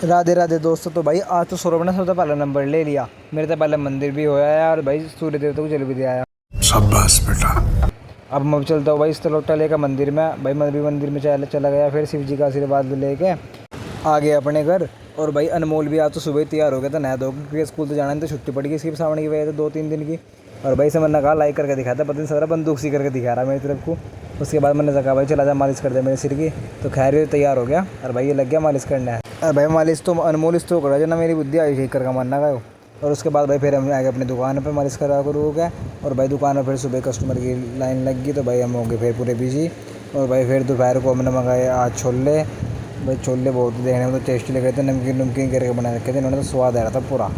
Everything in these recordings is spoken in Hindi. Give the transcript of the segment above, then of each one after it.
राधे राधे दोस्तों। तो भाई आज तो सौरभ ने सबसे पहला नंबर ले लिया। मेरे से पहले मंदिर भी होया है और भाई सूर्य देवता को जल भी दिया है। शाबाश बेटा। अब मैं चलता हूँ भाई इस लोटा लेकर मंदिर में। भाई मैं भी मंदिर में चला गया, फिर शिव जी का आशीर्वाद लेके आ गया अपने घर। और भाई अनमोल भी आज तो सुबह ही तैयार हो गया था, नहा धो क्योंकि स्कूल तो जाना नहीं, तो छुट्टी पड़ गई इसकी सावण की वजह से 2-3 दिन की। और भाई से मैंने कहा लाइक करके दिखाया था, पता नहीं सारा बंदूक सी करके दिखा रहा मेरी तरफ को। उसके बाद मैंने कहा भाई चला जा मालिश कर दे मेरे सिर की। तो खैर ये तैयार हो गया और भाई ये लग गया मालिश करना है। और भाई मालिश तो अनमोल तो करा जो ना, मेरी बुद्धि आई ठीक करके मानना गया। और उसके बाद भाई फिर हम आ गए अपनी दुकान पे मालिश करा कर हो गया। और भाई दुकान में फिर सुबह कस्टमर की लाइन लग गई, तो भाई हम हो गए फिर पूरे बिजी। और भाई फिर दोपहर को हमने मंगाए आज छोले। भाई छोले बहुत देखने में तो टेस्टी लग रहे थे, नमकीन नमकीन करके बना रखे थे इन्होंने, तो स्वाद आ रहा था पूरा।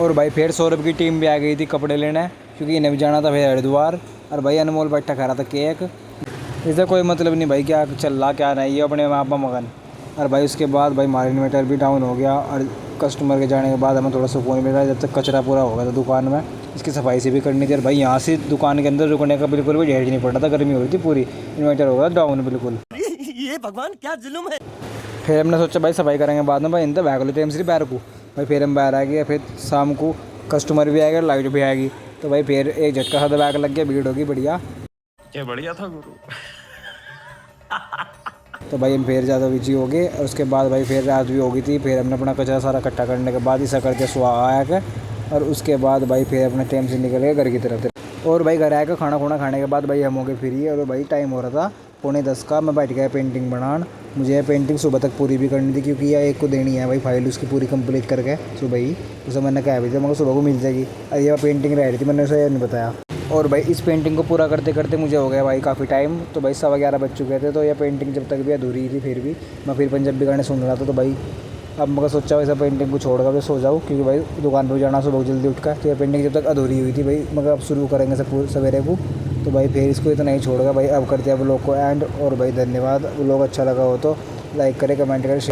और भाई फिर सौरभ की टीम भी आ गई थी कपड़े लेने, क्योंकि इन्हें भी जाना था फिर हरिद्वार। और भाई अनमोल बैठा खा रहा था केक। इससे कोई मतलब नहीं भाई क्या चल रहा क्या नहीं, ये अपने वहाँ पर मगन। और भाई उसके बाद भाई हमारा इन्वर्टर भी डाउन हो गया। और कस्टमर के जाने के बाद हमें थोड़ा सुकून मिला, जब तक कचरा पूरा हो गया था दुकान में। इसकी सफाई से भी करनी थी। और भाई यहाँ से दुकान के अंदर रुकने का बिल्कुल भी ढेर नहीं पड़ रहा था, गर्मी हो रही थी पूरी, इन्वर्टर हो गया डाउन बिल्कुल। ये भगवान क्या जुल्म है। फिर हमने सोचा भाई सफाई करेंगे बाद में, भाई इन तो बैग लो टाइम से बैर को। भाई फिर हम बाहर आ गए, फिर शाम को कस्टमर भी आएगा, लाइट भी आएगी। तो भाई फिर एक झटका सा बैग लग गया, भीड़ होगी बढ़िया। क्या बढ़िया था गुरु। तो भाई हम फिर ज़्यादा बिजी हो गए। और उसके बाद भाई फिर रात भी हो गई थी। फिर हमने अपना कचरा सारा इकट्ठा करने के बाद ऐसा करके सुहा आया के। और उसके बाद भाई फिर अपने टाइम से निकल गए घर की तरफ। और भाई घर आकर खाना खुना खाने के बाद भाई हम हो गए फ्री। और भाई टाइम हो रहा था 9:45 का। मैं बैठ गया पेंटिंग बनाने। मुझे यह पेंटिंग सुबह तक पूरी भी करनी थी, क्योंकि यह एक को देनी है भाई फाइल, उसकी पूरी कंप्लीट करके सुबह ही। उसे मैंने कहा भी था मगर सुबह को मिल जाएगी। और ये पेंटिंग रह रही थी, मैंने उसे नहीं बताया। और भाई इस पेंटिंग को पूरा करते करते मुझे हो गया भाई काफ़ी टाइम। तो भाई 11:15 बज चुके थे। तो यह पेंटिंग जब तक भी अधूरी थी, फिर भी मैं फिर पंजाबी गाने सुन रहा था। तो भाई अब मैं सोचा वैसा पेंटिंग को छोड़कर मैं सो जाऊँ, क्योंकि भाई दुकान पर जाना सुबह जल्दी उठकर। तो यह पेंटिंग जब तक अधूरी हुई थी भाई, मगर अब शुरू करेंगे सवेरे को। तो भाई फिर इसको इतना ही छोड़ेगा भाई, अब करते हैं व्लॉग को एंड। और भाई धन्यवाद, व्लॉग अच्छा लगा हो तो लाइक करें, कमेंट करें, शेयर।